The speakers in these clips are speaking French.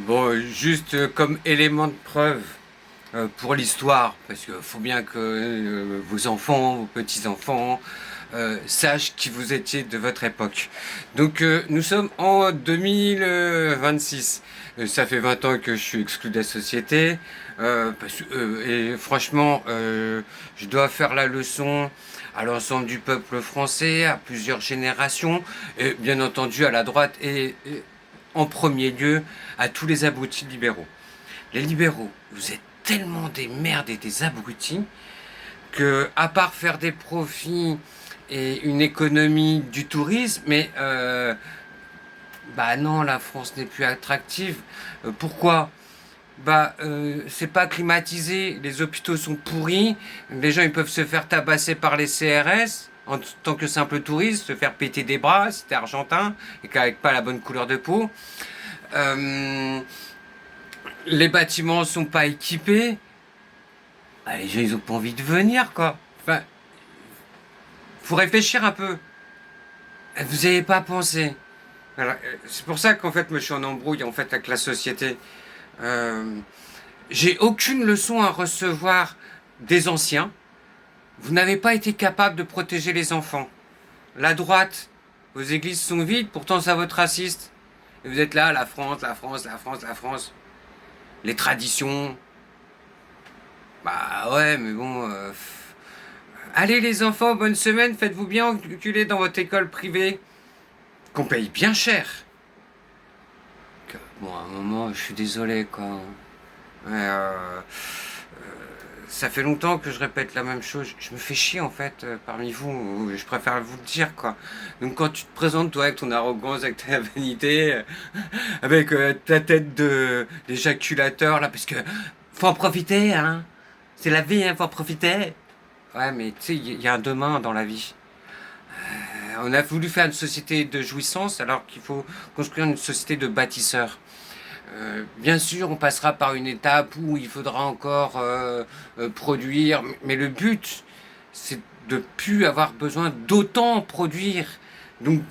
Bon, juste comme élément de preuve pour l'histoire, parce qu'il faut bien que vos enfants, vos petits-enfants sachent qui vous étiez de votre époque. Donc nous sommes en 2026. Ça fait 20 ans que je suis exclu de la société. Et franchement, je dois faire la leçon à l'ensemble du peuple français, à plusieurs générations, et bien entendu à la droite et en premier lieu à tous les abrutis libéraux. Les libéraux, vous êtes tellement des merdes et des abrutis que, à part faire des profits et une économie du tourisme, mais bah non, la France n'est plus attractive. Pourquoi? C'est pas climatisé, les hôpitaux sont pourris, les gens ils peuvent se faire tabasser par les CRS en tant que simple touriste, se faire péter des bras si t'es argentin et qu'avec pas la bonne couleur de peau. Euh, les bâtiments sont pas équipés. Bah, les gens ils ont pas envie de venir quoi. Enfin, faut réfléchir un peu. Vous avez pas pensé. C'est pour ça qu'en fait moi je suis en embrouille en fait avec la société. Euh, j'ai aucune leçon à recevoir des anciens. Vous n'avez pas été capable de protéger les enfants. La droite, vos églises sont vides, pourtant ça vote raciste. Et vous êtes là, la France, la France, la France, la France. Les traditions. Bah ouais, mais bon. Allez les enfants, bonne semaine, faites-vous bien enculer dans votre école privée, qu'on paye bien cher. Bon, à un moment, je suis désolé, quoi. Mais, ça fait longtemps que je répète la même chose. Je me fais chier en fait parmi vous. Je préfère vous le dire quoi. Donc quand tu te présentes toi avec ton arrogance, avec ta vanité, avec ta tête de d'éjaculateur là, parce que faut en profiter hein. C'est la vie hein, faut en profiter. Ouais mais tu sais il y a un demain dans la vie. On a voulu faire une société de jouissance alors qu'il faut construire une société de bâtisseurs. Bien sûr, on passera par une étape où il faudra encore produire, mais le but, c'est de plus avoir besoin d'autant produire, donc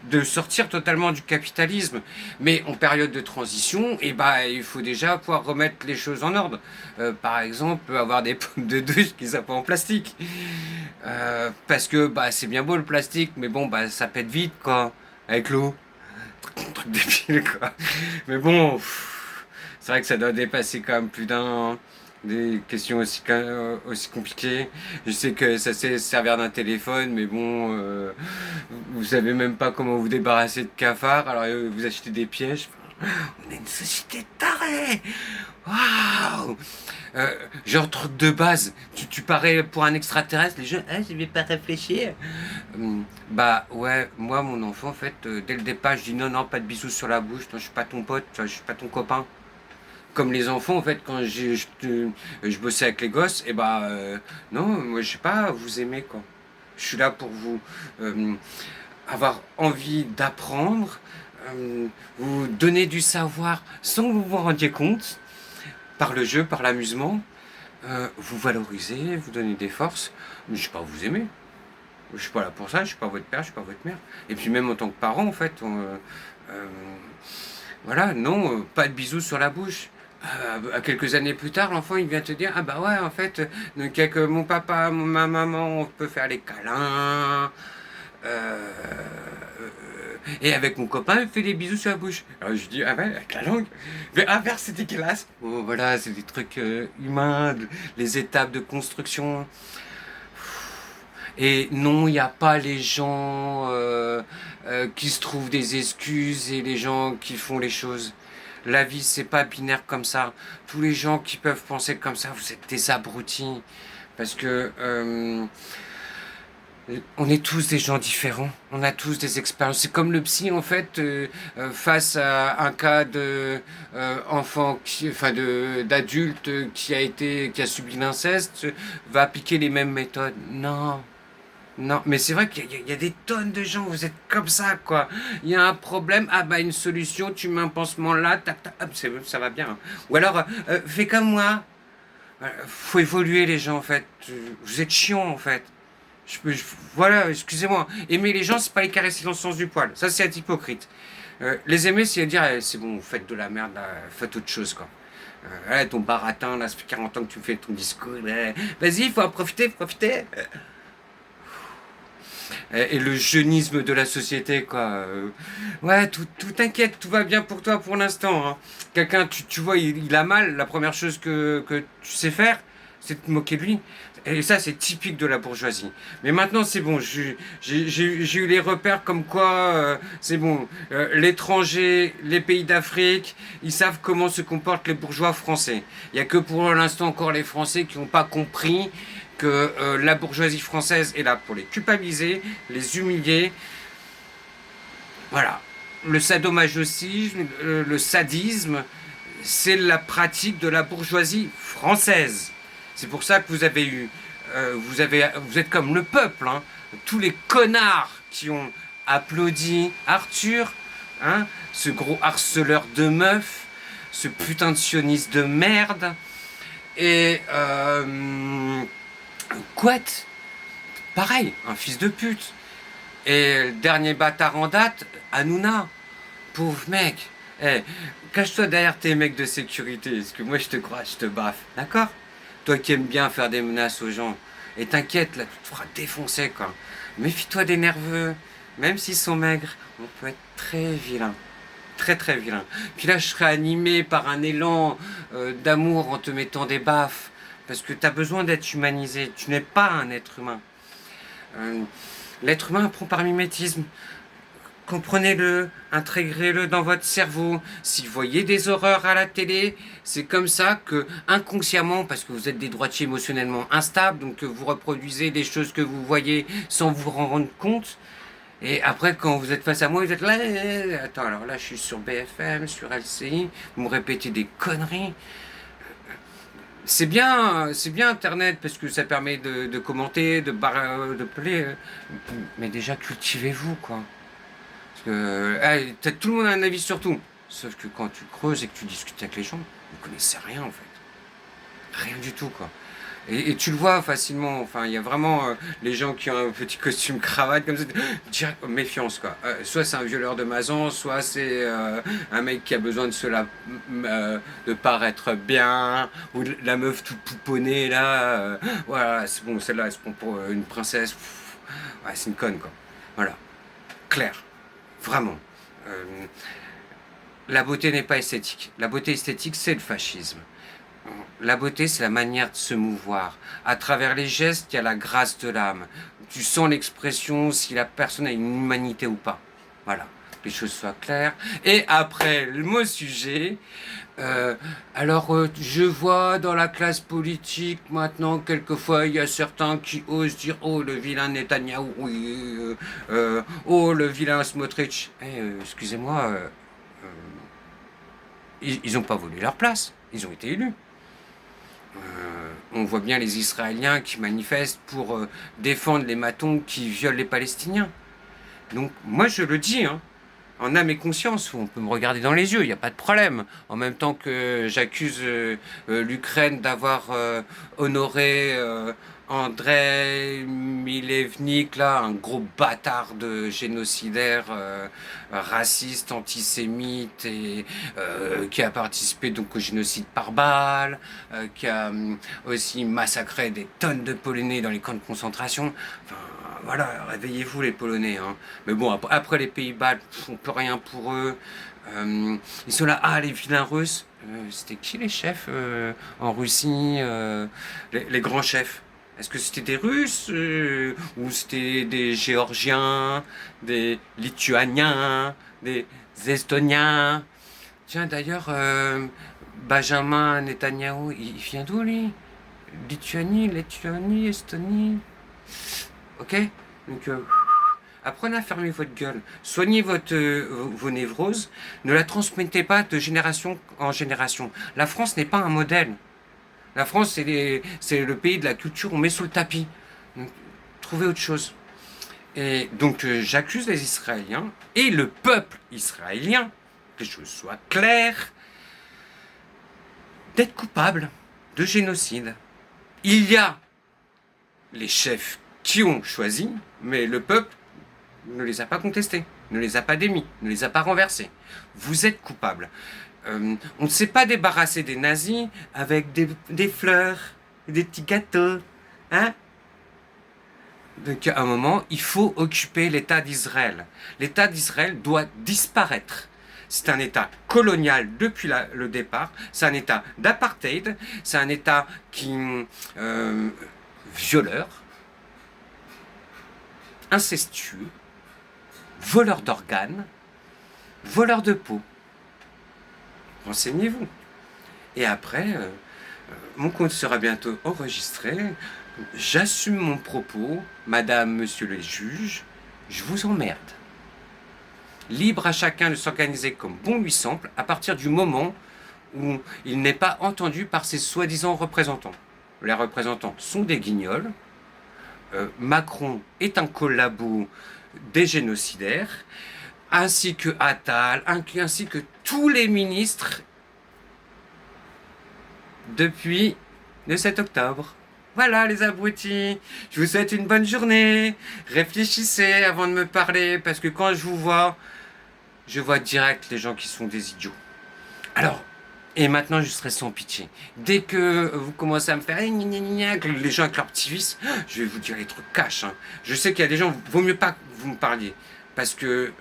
de sortir totalement du capitalisme. Mais en période de transition, eh ben, il faut déjà pouvoir remettre les choses en ordre. Par exemple, avoir des pommes de douche qui sont pas en plastique. Parce que bah, c'est bien beau le plastique, mais bon, bah, ça pète vite, quoi, avec l'eau. Truc débile quoi. Mais bon, c'est vrai que ça doit dépasser quand même plus d'un des questions aussi compliquées. Je sais que ça sait se servir d'un téléphone, mais bon, vous savez même pas comment vous débarrasser de cafards, alors vous achetez des pièges. On est une société de tarés. Waouh. Genre truc de base, tu parais pour un extraterrestre, les gens, ah, je vais pas réfléchir. Bah ouais, moi mon enfant en fait, dès le départ je dis non non pas de bisous sur la bouche, non, je suis pas ton pote, tu vois, je suis pas ton copain. Comme les enfants en fait quand je bossais avec les gosses, et bah non, moi je sais pas, vous aimez quoi. Je suis là pour vous avoir envie d'apprendre, vous donner du savoir sans que vous vous rendiez compte, par le jeu, par l'amusement, vous valoriser, vous donner des forces, mais je sais pas vous aimer. Je suis pas là pour ça, je suis pas votre père, je suis pas votre mère. Et puis même en tant que parent, en fait, voilà, non, pas de bisous sur la bouche. À quelques années plus tard, l'enfant il vient te dire ah bah ouais en fait donc avec mon papa, ma maman, on peut faire les câlins. Et avec mon copain, il fait des bisous sur la bouche. Alors je dis ah ouais avec la langue. Mais ah merde c'est dégueulasse. Bon, voilà c'est des trucs humains, les étapes de construction. Et non, il n'y a pas les gens qui se trouvent des excuses et les gens qui font les choses. La vie, c'est pas binaire comme ça. Tous les gens qui peuvent penser comme ça, vous êtes des abrutis. Parce que on est tous des gens différents. On a tous des expériences. C'est comme le psy, en fait, face à un cas de enfant, enfin d'adulte qui a subi l'inceste, va appliquer les mêmes méthodes. Non. Non, mais c'est vrai qu'il y a des tonnes de gens, vous êtes comme ça, quoi. Il y a un problème, ah bah une solution, tu mets un pansement là, tac, tac, hop, ça va bien. Ou alors, fais comme moi. Faut évoluer les gens, en fait. Vous êtes chiants, en fait. Voilà, excusez-moi. Aimer les gens, c'est pas les caresser dans le sens du poil. Ça, c'est être hypocrite. Les aimer, c'est dire, c'est bon, faites de la merde, là, faites autre chose, quoi. Ton baratin, là, ça fait 40 ans que tu me fais ton discours. Vas-y, il faut en profiter, profiter. Et le jeunisme de la société, quoi. Ouais, tout t'inquiète, tout va bien pour toi pour l'instant. Hein. Quelqu'un, tu vois, il a mal, la première chose que tu sais faire, c'est de te moquer de lui. Et ça, c'est typique de la bourgeoisie. Mais maintenant, c'est bon, j'ai eu les repères comme quoi, c'est bon, l'étranger, les pays d'Afrique, ils savent comment se comportent les bourgeois français. Il n'y a que pour l'instant encore les Français qui n'ont pas compris que la bourgeoisie française est là pour les culpabiliser, les humilier. Voilà. Le sadomasochisme, le sadisme, c'est la pratique de la bourgeoisie française. C'est pour ça que vous avez eu, vous êtes comme le peuple, hein, tous les connards qui ont applaudi Arthur, hein, ce gros harceleur de meufs, ce putain de sioniste de merde, et Couette, pareil, un fils de pute. Et le dernier bâtard en date, Hanouna, pauvre mec. Eh, cache-toi derrière tes mecs de sécurité, parce que moi je te crois, je te baffe, d'accord? Toi qui aimes bien faire des menaces aux gens. Et t'inquiète, là, tu te feras défoncer, quoi. Méfie-toi des nerveux. Même s'ils sont maigres, on peut être très vilain. Très très vilain. Puis là, je serai animé par un élan d'amour en te mettant des baffes. Parce que t'as besoin d'être humanisé. Tu n'es pas un être humain. Euh, L'être humain apprend par mimétisme. Comprenez-le, intégrez-le dans votre cerveau. Si vous voyez des horreurs à la télé, c'est comme ça que, inconsciemment, parce que vous êtes des droitiers émotionnellement instables, donc vous reproduisez des choses que vous voyez sans vous en rendre compte. Et après, quand vous êtes face à moi, vous êtes là, attends, alors là, je suis sur BFM, sur LCI, vous me répétez des conneries. C'est bien Internet parce que ça permet de commenter, de parler, mais déjà cultivez-vous, quoi. Parce que tout le monde a un avis sur tout. Sauf que quand tu creuses et que tu discutes avec les gens, vous ne connaissez rien en fait. Rien du tout, quoi. Et tu le vois facilement. Enfin, il y a vraiment les gens qui ont un petit costume cravate comme ça. Direct, méfiance, quoi. Soit c'est un violeur de mason, soit c'est un mec qui a besoin de paraître bien, ou la meuf toute pouponnée là. Voilà, c'est bon, celle-là, elle se prend pour une princesse. Pff, ouais, c'est une conne, quoi. Voilà, clair. Vraiment. Euh, la beauté n'est pas esthétique. La beauté esthétique, c'est le fascisme. La beauté, c'est la manière de se mouvoir. À travers les gestes, il y a la grâce de l'âme. Tu sens l'expression si la personne a une humanité ou pas. Voilà, que les choses soient claires. Et après, le mot sujet. Je vois dans la classe politique maintenant, quelquefois, il y a certains qui osent dire oh, le vilain Netanyahou, oui, oh, le vilain Smotrich. Excusez-moi, ils n'ont pas volé leur place, ils ont été élus. On voit bien les Israéliens qui manifestent pour défendre les matons qui violent les Palestiniens. Donc moi je le dis, hein, en âme et conscience, on peut me regarder dans les yeux, il n'y a pas de problème. En même temps que j'accuse l'Ukraine d'avoir honoré Andrei Milevnik, là, un gros bâtard de génocidaire, raciste, antisémite, et qui a participé donc au génocide par balle, qui a aussi massacré des tonnes de Polonais dans les camps de concentration. Enfin, voilà, réveillez-vous les Polonais. Hein. Mais bon, après les Pays-Bas, on peut rien pour eux. Ils sont là, les vilains Russes. C'était qui les chefs en Russie les grands chefs. Est-ce que c'était des Russes ou c'était des Géorgiens, des Lituaniens, des Estoniens? Tiens, d'ailleurs, Benjamin Netanyahou, il vient d'où lui? Lituanie, Estonie. Ok. Donc, apprenez à fermer votre gueule. Soignez vos névroses. Ne la transmettez pas de génération en génération. La France n'est pas un modèle. La France, c'est le pays de la culture, on met sous le tapis. Donc, trouvez autre chose. Et donc, j'accuse les Israéliens et le peuple israélien, que les choses soient claires, d'être coupables de génocide. Il y a les chefs qui ont choisi, mais le peuple ne les a pas contestés. ne les a pas démis, ne les a pas renversés. Vous êtes coupable. On ne s'est pas débarrassé des nazis avec des fleurs, des petits gâteaux. Hein? Donc à un moment, il faut occuper l'État d'Israël. L'État d'Israël doit disparaître. C'est un État colonial depuis le départ, c'est un État d'apartheid, c'est un État qui violeur, incestueux, voleur d'organes, voleur de peau. Renseignez-vous. Et après, mon compte sera bientôt enregistré. J'assume mon propos, madame, monsieur les juges, je vous emmerde. Libre à chacun de s'organiser comme bon lui semble à partir du moment où il n'est pas entendu par ses soi-disant représentants. Les représentants sont des guignols. Macron est un collabo des génocidaires, ainsi que Attal, ainsi que tous les ministres depuis le 7 octobre. Voilà les abrutis, je vous souhaite une bonne journée. Réfléchissez avant de me parler, parce que quand je vois direct les gens qui sont des idiots. Alors, et maintenant je serai sans pitié. Dès que vous commencez à me faire les gens avec leurs petits vices, je vais vous dire les trucs cash. Hein. Je sais qu'il y a des gens, vaut mieux pas que vous me parliez. Parce que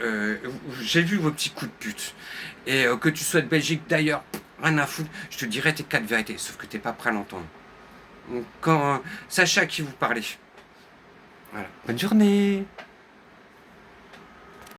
j'ai vu vos petits coups de pute. Et que tu sois de Belgique d'ailleurs, rien à foutre, je te dirai tes 4 vérités. Sauf que t'es pas prêt à l'entendre. Sachez à qui vous parlez. Voilà. Bonne journée.